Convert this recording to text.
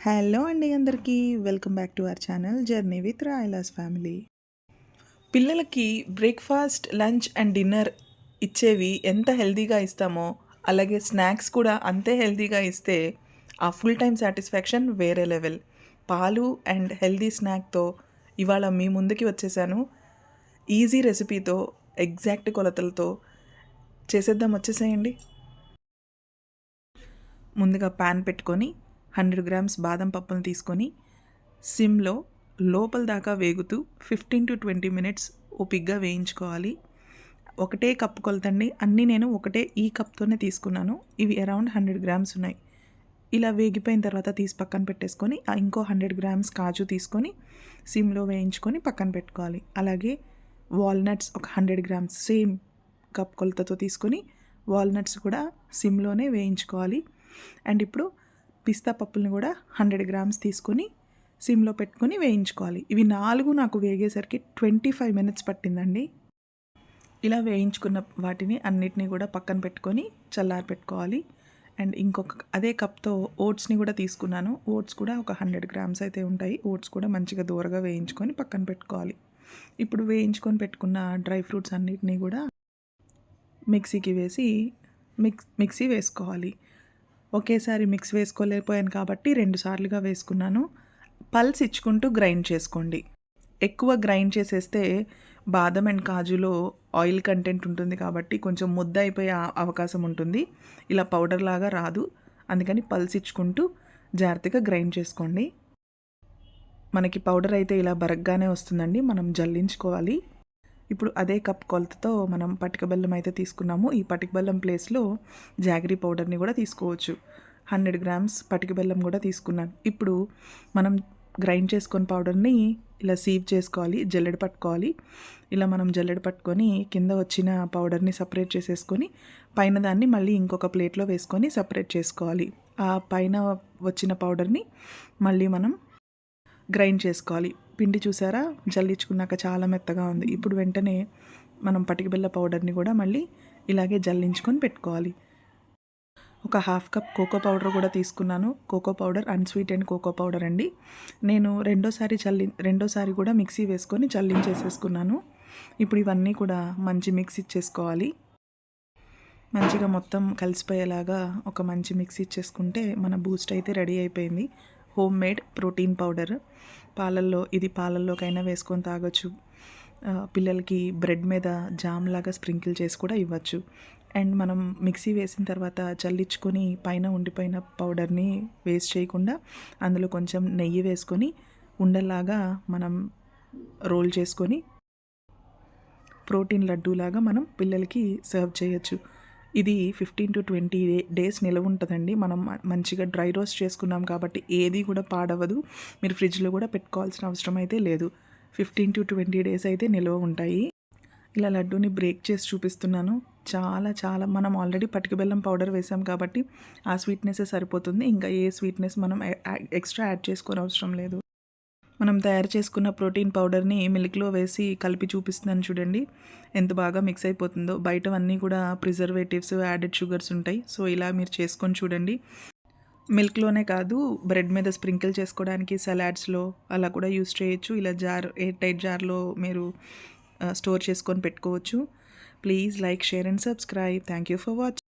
Hello అండి అందరికీ welcome back to our channel journey with రాయలాస్ ఫ్యామిలీ. పిల్లలకి బ్రేక్ఫాస్ట్, లంచ్ అండ్ డిన్నర్ ఇచ్చేవి ఎంత హెల్తీగా ఇస్తామో అలాగే స్నాక్స్ కూడా అంతే హెల్తీగా ఇస్తే ఆ ఫుల్ టైం సాటిస్ఫాక్షన్ వేరే లెవెల్. పాలు అండ్ హెల్తీ స్నాక్తో ఇవాళ మీ ముందుకి వచ్చేసాను. ఈజీ రెసిపీతో, ఎగ్జాక్ట్ కొలతలతో చేసేద్దాం, వచ్చేసేయండి. ముందుగా ప్యాన్ పెట్టుకొని 100 గ్రామ్స్ బాదం పప్పును తీసుకొని సిమ్లో లోపల దాకా వేగుతూ 15 to 20 మినిట్స్ ఓపిగ్గా వేయించుకోవాలి. ఒకటే కప్పు కొలతండి, అన్నీ నేను ఒకటే ఈ కప్తోనే తీసుకున్నాను. ఇవి అరౌండ్ 100 గ్రామ్స్ ఉన్నాయి. ఇలా వేగిపోయిన తర్వాత తీసి పక్కన పెట్టేసుకొని ఇంకో 100 గ్రామ్స్ కాజు తీసుకొని సిమ్లో వేయించుకొని పక్కన పెట్టుకోవాలి. అలాగే వాల్నట్స్ ఒక 100 గ్రామ్స్ సేమ్ కప్ కొలతతో తీసుకొని వాల్నట్స్ కూడా సిమ్లోనే వేయించుకోవాలి. అండ్ ఇప్పుడు పిస్తా పప్పులను కూడా 100 గ్రామ్స్ తీసుకొని సిమ్లో పెట్టుకొని వేయించుకోవాలి. ఇవి 4 నాకు వేగేసరికి 25 మినిట్స్ పట్టిందండి. ఇలా వేయించుకున్న వాటిని అన్నిటినీ కూడా పక్కన పెట్టుకొని చల్లారి పెట్టుకోవాలి. అండ్ ఇంకొక అదే కప్తో ఓట్స్ని కూడా తీసుకున్నాను. ఓట్స్ కూడా ఒక 100 గ్రామ్స్ అయితే ఉంటాయి. ఓట్స్ కూడా మంచిగా దూరగా వేయించుకొని పక్కన పెట్టుకోవాలి. ఇప్పుడు వేయించుకొని పెట్టుకున్న డ్రై ఫ్రూట్స్ అన్నిటినీ కూడా మిక్సీకి వేసి మిక్సీ వేసుకోవాలి. ఒకేసారి మిక్స్ వేసుకోలేకపోయాను కాబట్టి 2 సార్లుగా వేసుకున్నాను. పల్స్ ఇచ్చుకుంటూ గ్రైండ్ చేసుకోండి. ఎక్కువ గ్రైండ్ చేసేస్తే బాదం అండ్ కాజులో ఆయిల్ కంటెంట్ ఉంటుంది కాబట్టి కొంచెం ముద్ద అయిపోయే అవకాశం ఉంటుంది. ఇలా పౌడర్ లాగా రాదు. అందుకని పల్స్ ఇచ్చుకుంటూ జాగ్రత్తగా గ్రైండ్ చేసుకోండి. మనకి పౌడర్ అయితే ఇలా బరగ్గానే వస్తుందండి. మనం జల్లించుకోవాలి. ఇప్పుడు అదే కప్ కొలతతో మనం పటిక బెల్లం అయితే తీసుకున్నాము. ఈ పటిక బెల్లం ప్లేస్లో జాగరీ పౌడర్ని కూడా తీసుకోవచ్చు. 100 గ్రామ్స్ పటిక బెల్లం కూడా తీసుకున్నాను. ఇప్పుడు మనం గ్రైండ్ చేసుకొని పౌడర్ని ఇలా సీవ్ చేసుకోవాలి, జల్లెడ పట్టుకోవాలి. ఇలా మనం జల్లెడ పట్టుకొని కింద వచ్చిన పౌడర్ని సపరేట్ చేసేసుకొని పైన దాన్ని మళ్ళీ ఇంకొక ప్లేట్లో వేసుకొని సపరేట్ చేసుకోవాలి. ఆ పైన వచ్చిన పౌడర్ని మళ్ళీ మనం గ్రైండ్ చేసుకోవాలి. పిండి చూసారా, జల్లించుకున్నాక చాలా మెత్తగా ఉంది. ఇప్పుడు వెంటనే మనం పటిక బెల్ల పౌడర్ని కూడా మళ్ళీ ఇలాగే జల్లించుకొని పెట్టుకోవాలి. ఒక 1/2 కప్ కోకో పౌడర్ కూడా తీసుకున్నాను. Cocoa powder unsweet and cocoa powder అండి. నేను రెండోసారి కూడా మిక్సీ వేసుకొని జల్లించేసేసుకున్నాను. ఇప్పుడు ఇవన్నీ కూడా మంచి మిక్స్ ఇచ్చేసుకోవాలి. మంచిగా మొత్తం కలిసిపోయేలాగా ఒక మంచి మిక్స్ ఇచ్చేసుకుంటే మన బూస్ట్ అయితే రెడీ అయిపోయింది. Home made protein powder. పాలల్లోకైనా వేసుకొని తాగొచ్చు. పిల్లలకి బ్రెడ్ మీద జామ్ లాగా స్ప్రింకిల్ చేసి కూడా ఇవ్వచ్చు. అండ్ మనం మిక్సీ వేసిన తర్వాత చల్లించుకొని పైన ఉండిపోయిన పౌడర్ని వేస్ట్ చేయకుండా అందులో కొంచెం నెయ్యి వేసుకొని ఉండలాగా మనం రోల్ చేసుకొని ప్రోటీన్ లడ్డూలాగా మనం పిల్లలకి సర్వ్ చేయొచ్చు. ఇది 15 to 20 డేస్ నిలవ ఉంటుందండి. మనం మంచిగా డ్రై రోస్ట్ చేసుకున్నాం కాబట్టి ఏది కూడా పాడవదు. మీరు ఫ్రిడ్జ్లో కూడా పెట్టుకోవాల్సిన అవసరం అయితే లేదు. 15 to 20 డేస్ అయితే నిల్వ ఉంటాయి. ఇలా లడ్డూని బ్రేక్ చేసి చూపిస్తున్నాను. చాలా మనం ఆల్రెడీ పటిక బెల్లం పౌడర్ వేసాం కాబట్టి ఆ స్వీట్నెస్సే సరిపోతుంది. ఇంకా ఏ స్వీట్నెస్ మనం ఎక్స్ట్రా యాడ్ చేసుకోని అవసరం లేదు. మనం తయారు చేసుకున్న ప్రోటీన్ పౌడర్ని మిల్క్లో వేసి కలిపి చూపిస్తున్నాను చూడండి, ఎంత బాగా మిక్స్ అయిపోతుందో. బయటవన్నీ కూడా ప్రిజర్వేటివ్స్, యాడెడ్ షుగర్స్ ఉంటాయి. సో ఇలా మీరు చేసుకొని చూడండి. మిల్క్లోనే కాదు, బ్రెడ్ మీద స్ప్రింకిల్ చేసుకోవడానికి సలాడ్స్లో అలా కూడా యూస్ చేయొచ్చు. ఇలా ఎయిర్ టైట్ జార్లో మీరు స్టోర్ చేసుకొని పెట్టుకోవచ్చు. Please like, share and subscribe. Thank you for watching.